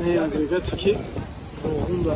Ne agregat ki roğunda.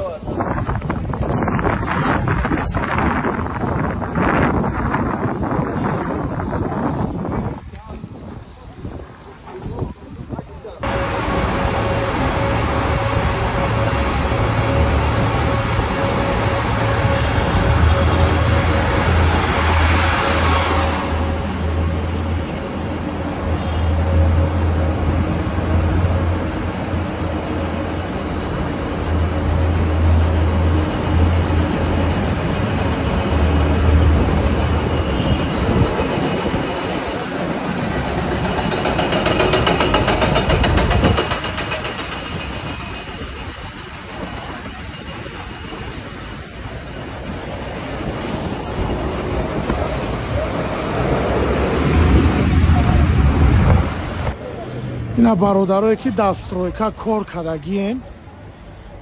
اینا برادرایی که دسترویکا کار کردگین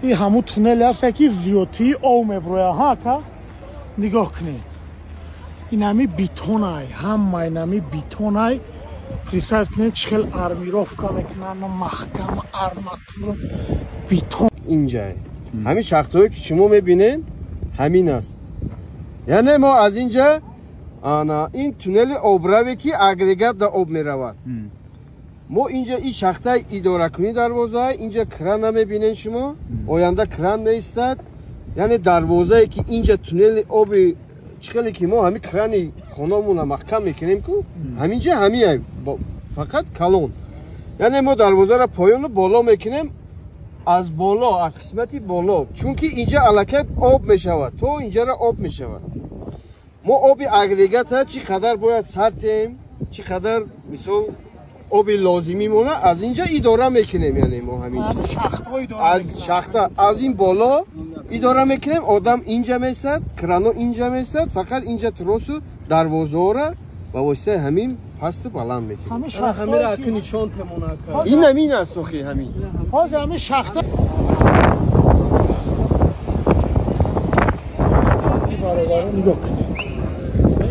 این همون تونل هست که زیادی او مبرویه ها که نگاه کنین این همی بیتون های همه این همی بیتون های پریسایز کنین چخل ارمیروف که میکنن محکم ارماتور بیتون اینجای همین شاختایی که شما میبینین همین است یعنی ما از اینجا این تونل آبروی که اگریگات در آب میرود ما اینجا این شاخته اداره کنی دروازه اینجا کران نمیبینین شما آینده کران میستد یعنی دروازه که اینجا تونل آب چخلی که ما همین کرانی خونمون محکم میکنیم که همینجا همین فقط کلون یعنی ما دروازه را پایان بالا میکنیم از بالا از قسمتی بالا چون که اینجا علاقه آب میشود تو اینجا را آب میشود ما آب اگریگات چی قدر باید سرتیم چی قدر مثال آب لازمی مونه از اینجا اداره میکنیم یعنی ما همین از شاخته از این بالا اداره میکنیم آدم اینجا میستد کرانو اینجا میستد فقط اینجا تروسو دروازه را با واسطه همین پست بلند میکنیم همین را که نشان تمونه این همین است توخی همین باز همین شاخته برادر نگاه کنید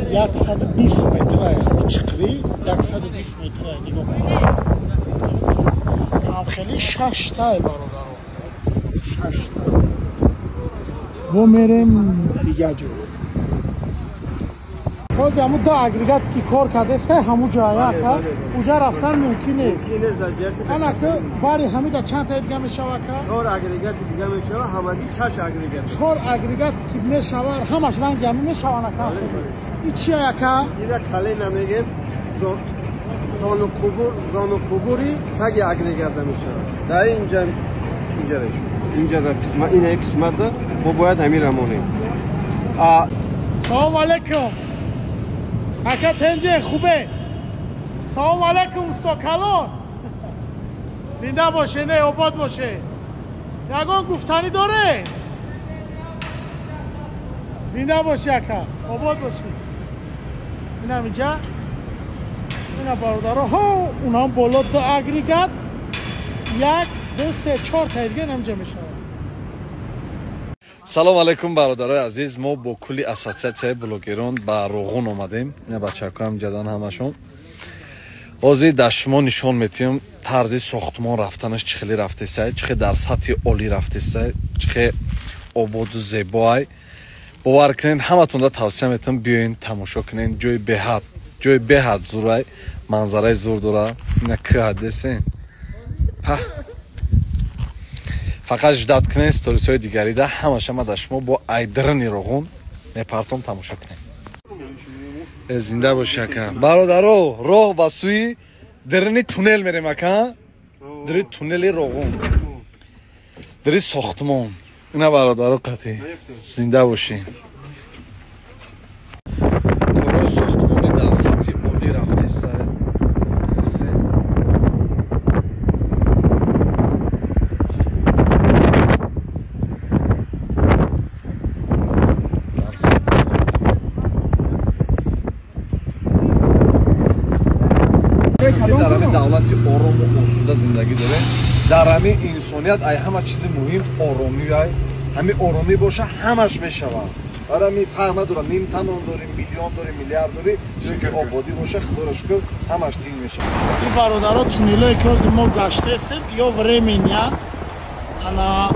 120 متر چقری 120 متر نگاه کنید هم خیلی 6 تای برادر 6 تا با میریم دیگه جو باز همون دو اگریگات که کار کرده سه همون جایه که اونجا رفتن ممکنه انا که باری همین دا چند تا دیگه میشوه که 4 اگریگات دیگه میشوه همه 6 اگریگات 4 اگریگات که میشوه همش رنگ همین میشوه نکه این چیه که اینه کلی نمیگیم زانو کوبوری تگی اگریگات میشوه در اینجا اینجا در قسمت اینه قسمت ده ما باید همین رمونیم سلام علیکم اکا تنجه خوبه سلام علیکم استا کلان زنده باشه نه آباد باشه یگان گفتنی داره زنده باشه اکا آباد باشه این هم اینجا این هم برادر ها اونا هم بالا دو اگریگات 1 2 3 4 تا دیگه نمجا میشه салом алайкум бародарои азиз мо бо кулли ассотсиатсияи блогерон ба роғун омадем ина бачакоам ҷадан ҳамашон ҳозир дар шумо нишон метиҳам тарзи сохтмон рафтанаш чӣ хеле рафтесай чӣ хеле дар сатҳи олӣ рафтесай чӣ хеле ободу зебоай бовар кунед ҳаматонда тавсия метиҳам биёед тамошо кунед ҷои беҳад зурай манзараи зур дора ина кӯҳа десен фақат ждат кунед сторисҳои дигарида ҳамашама дар шумо бо айдрани роғун мепартом тамошо кунед зинда боши ака бародаро роҳ ба сӯи дирини туннел мерем ака дири туннели роғун дири сохтмон ина бародаро қатӣ зинда боши корои сохтмонӣ дар сатҳи олӣ рафтеста давлати орому осуда зиндагӣ дорем дар ҳамин инсоният ай ҳама чизи муҳим оромӣ ай ҳамин оромӣ боша ҳамаш мешавад آره میفهمه دارم نیم تمام داریم میلیون داریم میلیارد داریم که آبادی باشه خدا را شکر همش تین میشه این برادرها تونلایی که از ما گشته هستیم یا временیا انا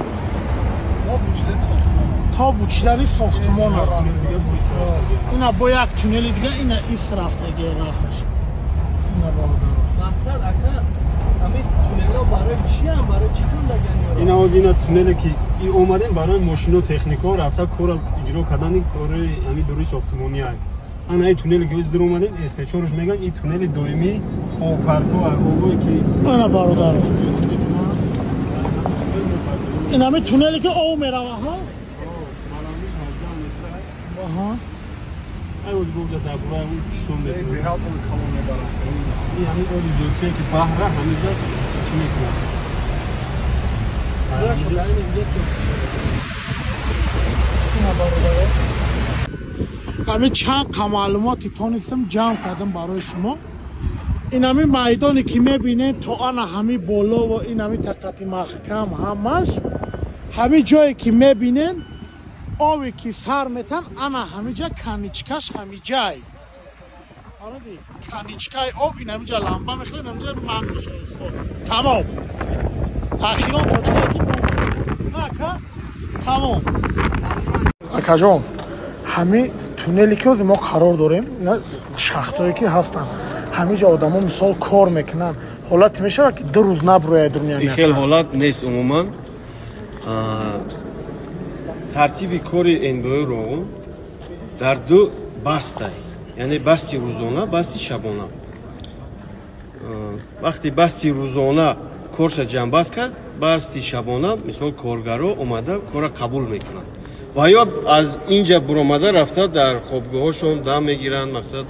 تا بوچیدنی ساختمان ها اینا با یک تونلی دیگه اینا ایست رفته گه راهش اینا برادرها مقصد اکا همین تونلا برای چی هم برای چی کار لگنی این از اینا تونلی که ای اومدن برای ماشین و تکنیکا رفته کار اجرا کردن این کار همین دوری ساختمانی هست انا این تونلی که از در اومدن استچارش میگن این تونل دائمی آپارتو آبوی که اینا برادرها این همین تونلی که او میره ها آها ای از گفت در برای اون چیزون میتونه به help with colony برای این همین اولی زوچه که بحره همیشه چی میکنه همین چند معلوماتی تونستم جمع کردم برای شما این همین میدانی که میبینید تا آن همین بالا و این همین تقاطی محکم همش همین جایی که میبینید آوی که سر میتن انا همین جا کنیچکش همین جای کنیچکای آب این همین جا لامپا میخواه این همین جا من میشه تمام اخیرا تا جایی که تمام اکا جان همین تونلی که از ما قرار داریم شخصایی که هستن همین جا آدم ها مثال کار میکنن حالت میشه که 2 روز نبروی درمیان این خیلی حالت نیست عموما ترتیب کار انبوی رو در 2 بسته یعنی بستی روزانه بستی شبانه وقتی بستی روزانه کارش جمع بست کرد بستی شبانه مثال کارگرها اومده کار قبول میکنن و یا از اینجا برآمده رفته در خوابگاهشون دم میگیرن مقصد